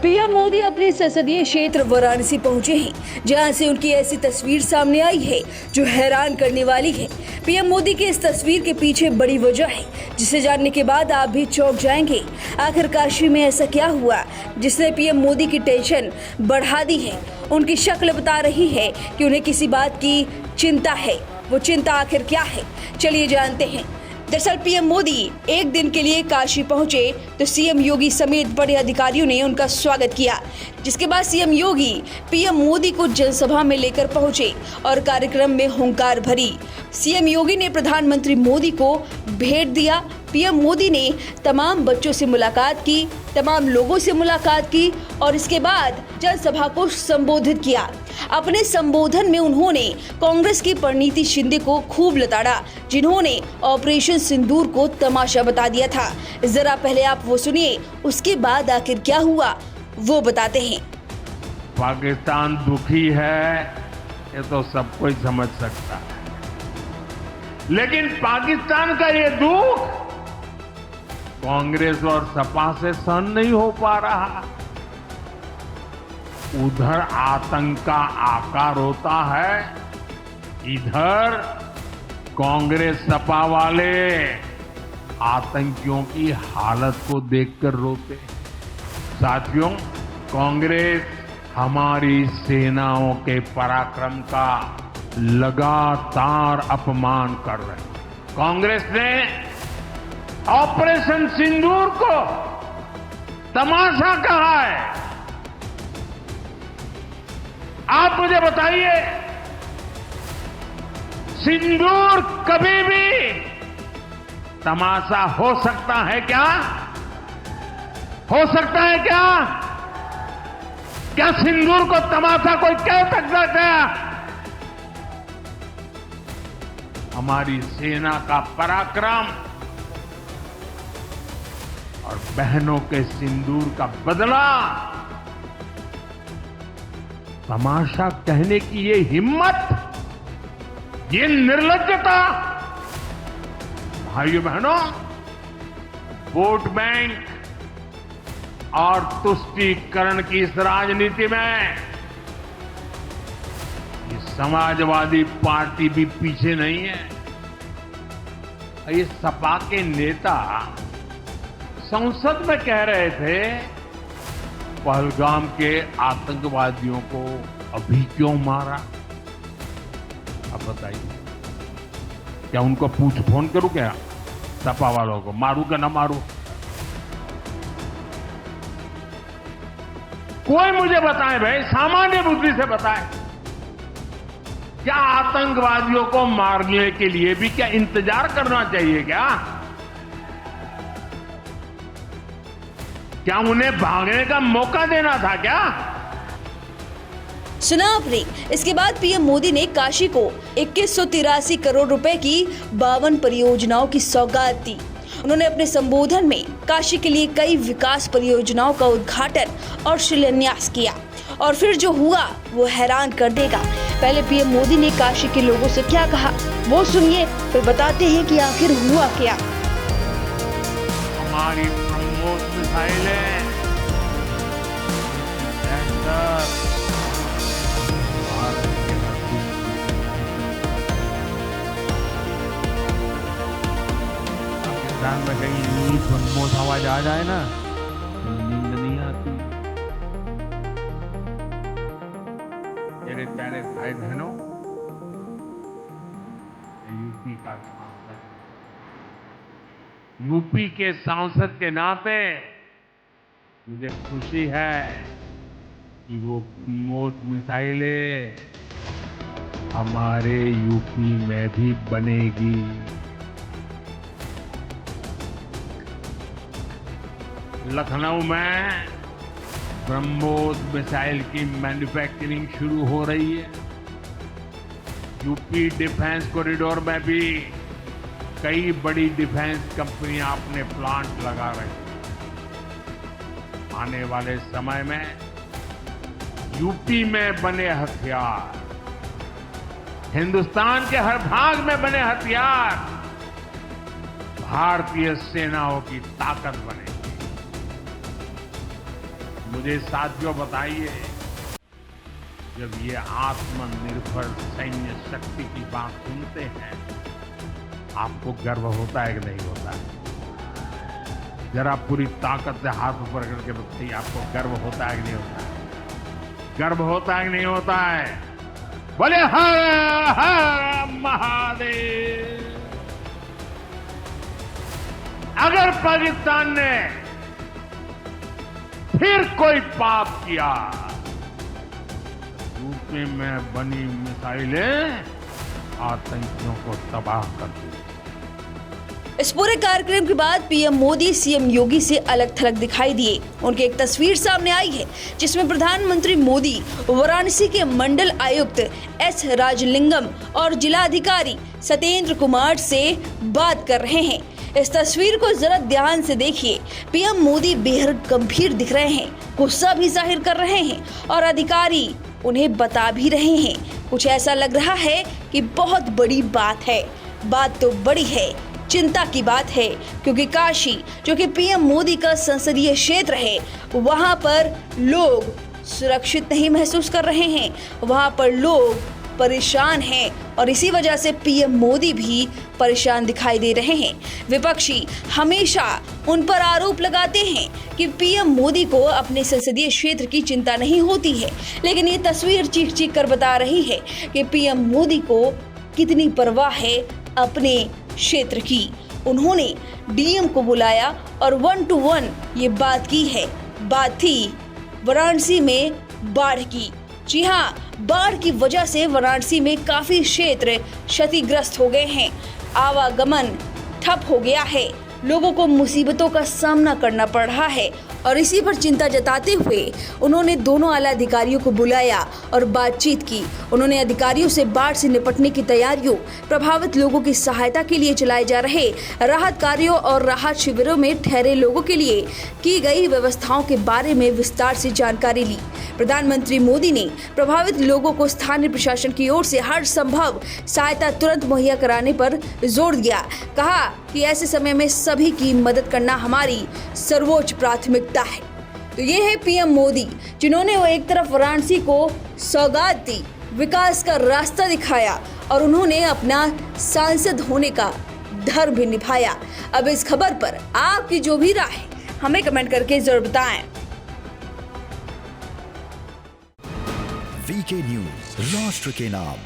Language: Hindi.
पीएम मोदी अपने संसदीय क्षेत्र वाराणसी पहुंचे हैं, जहां से उनकी ऐसी तस्वीर सामने आई है जो हैरान करने वाली है। पीएम मोदी के इस तस्वीर के पीछे बड़ी वजह है, जिसे जानने के बाद आप भी चौंक जाएंगे। आखिर काशी में ऐसा क्या हुआ जिसने पीएम मोदी की टेंशन बढ़ा दी है? उनकी शक्ल बता रही है कि उन्हें किसी बात की चिंता है। वो चिंता आखिर क्या है, चलिए जानते हैं। दरअसल पीएम मोदी एक दिन के लिए काशी पहुंचे तो सीएम योगी समेत बड़े अधिकारियों ने उनका स्वागत किया, जिसके बाद सीएम योगी पीएम मोदी को जनसभा में लेकर पहुंचे और कार्यक्रम में हुंकार भरी। सीएम योगी ने प्रधानमंत्री मोदी को भेंट दिया। पीएम मोदी ने तमाम बच्चों से मुलाकात की, तमाम लोगों से मुलाकात की और इसके बाद जनसभा को संबोधित किया। अपने संबोधन में उन्होंने कांग्रेस की परिणीति शिंदे को खूब लताड़ा, जिन्होंने ऑपरेशन सिंदूर को तमाशा बता दिया था। जरा पहले आप वो सुनिए, उसके बाद आखिर क्या हुआ वो बताते हैं। पाकिस्तान दुखी है, ये तो सब कोई समझ सकता है, लेकिन पाकिस्तान का ये दुख कांग्रेस और सपा से सहन नहीं हो पा रहा। उधर आतंक का आकार होता है, इधर कांग्रेस सपा वाले आतंकियों की हालत को देखकर रोते। साथियों, कांग्रेस हमारी सेनाओं के पराक्रम का लगातार अपमान कर रहे हैं। कांग्रेस ने ऑपरेशन सिंदूर को तमाशा कहा है। आप मुझे बताइए, सिंदूर कभी भी तमाशा हो सकता है क्या? हो सकता है क्या? क्या सिंदूर को तमाशा कोई कह सकता है? हमारी सेना का पराक्रम और बहनों के सिंदूर का बदला तमाशा कहने की ये हिम्मत, ये निर्लज्जता। भाइयों बहनों, वोट बैंक और तुष्टीकरण की इस राजनीति में ये समाजवादी पार्टी भी पीछे नहीं है। ये सपा के नेता संसद में कह रहे थे, पहलगाम के आतंकवादियों को अभी क्यों मारा? अब बताइए, क्या उनको पूछ फोन करूं क्या? सपा वालों को मारूं क्या ना मारूं? कोई मुझे बताए भाई, सामान्य बुद्धि से बताए, क्या आतंकवादियों को मारने के लिए भी क्या इंतजार करना चाहिए क्या? क्या उन्हें भागने का मौका देना था क्या? सुना आपने। इसके बाद पीएम मोदी ने काशी को 2183 करोड़ रुपए की 52 परियोजनाओं की सौगात दी। उन्होंने अपने संबोधन में काशी के लिए कई विकास परियोजनाओं का उद्घाटन और शिलान्यास किया और फिर जो हुआ वो हैरान कर देगा। पहले पीएम मोदी ने काशी के लोगों से क्या कहा वो सुनिए, फिर बताते हैं कि आखिर हुआ क्या। हमारी ब्रह्मोस मिसाइलें पाकिस्तान में कहीं ब्रह्मोस आवाज आ जाए ना, नींद नहीं आती। मेरे प्यारे भाई बहनों, यूपी का सांसद, यूपी के सांसद के नाते मुझे खुशी है कि वो ब्रह्मोस मिसाइलें हमारे यूपी में भी बनेगी। लखनऊ में ब्रह्मोस मिसाइल की मैन्युफैक्चरिंग शुरू हो रही है। यूपी डिफेंस कॉरिडोर में भी कई बड़ी डिफेंस कंपनियां अपने प्लांट लगा रही हैं। आने वाले समय में यूपी में बने हथियार, हिंदुस्तान के हर भाग में बने हथियार भारतीय सेनाओं की ताकत बनेगी। मुझे साथियों बताइए, जब ये आत्मनिर्भर सैन्य शक्ति की बात सुनते हैं, आपको गर्व होता है कि नहीं होता है? जरा पूरी ताकत से हाथ ऊपर करके बताइए, आपको गर्व होता है कि नहीं होता है? गर्व होता है कि नहीं होता है? बोले हर हर महादेव। अगर पाकिस्तान ने फिर कोई पाप किया, यूपी में बनी मिसाइलें आतंकियों को तबाह कर दी। इस पूरे कार्यक्रम के बाद पीएम मोदी सीएम योगी से अलग थलग दिखाई दिए। उनकी एक तस्वीर सामने आई है जिसमें प्रधानमंत्री मोदी वाराणसी के मंडल आयुक्त एस राजलिंगम और जिलाधिकारी सत्येंद्र कुमार से बात कर रहे हैं। इस तस्वीर को जरा ध्यान से देखिए। पीएम मोदी बेहद गंभीर दिख रहे हैं, गुस्सा भी जाहिर कर रहे हैं और अधिकारी उन्हें बता भी रहे हैं। कुछ ऐसा लग रहा है कि बहुत बड़ी बात है। बात तो बड़ी है, चिंता की बात है, क्योंकि काशी जो कि पीएम मोदी का संसदीय क्षेत्र है, वहां पर लोग सुरक्षित नहीं महसूस कर रहे हैं। वहां पर लोग परेशान हैं और इसी वजह से पीएम मोदी भी परेशान दिखाई दे रहे हैं। विपक्षी हमेशा उन पर आरोप लगाते हैं कि पीएम मोदी को अपने संसदीय क्षेत्र की चिंता नहीं होती है, लेकिन ये तस्वीर चीख चीख कर बता रही है कि पीएम मोदी को कितनी परवाह है अपने क्षेत्र की। उन्होंने डीएम को बुलाया और 1 to 1 ये बात की है। बात थी वाराणसी में बाढ़ की। जी हाँ, बाढ़ की वजह से वाराणसी में काफी क्षेत्र क्षतिग्रस्त हो गए हैं। आवागमन ठप हो गया है, लोगों को मुसीबतों का सामना करना पड़ रहा है और इसी पर चिंता जताते हुए उन्होंने दोनों आला अधिकारियों को बुलाया और बातचीत की। उन्होंने अधिकारियों से बाढ़ से निपटने की तैयारियों, प्रभावित लोगों की सहायता के लिए चलाए जा रहे राहत कार्यों और राहत शिविरों में ठहरे लोगों के लिए की गई व्यवस्थाओं के बारे में विस्तार से जानकारी ली। प्रधानमंत्री मोदी ने प्रभावित लोगों को स्थानीय प्रशासन की ओर से हर संभव सहायता तुरंत मुहैया कराने पर जोर दिया। कहा कि ऐसे समय में सभी की मदद करना हमारी सर्वोच्च प्राथमिकता है। तो ये है पीएम मोदी, जिन्होंने वो एक तरफ वाराणसी को सौगात दी, विकास का रास्ता दिखाया और उन्होंने अपना सांसद होने का धर्म भी निभाया। अब इस खबर पर आपकी जो भी राय है हमें कमेंट करके जरूर बताएं। वीके न्यूज, राष्ट्र के नाम।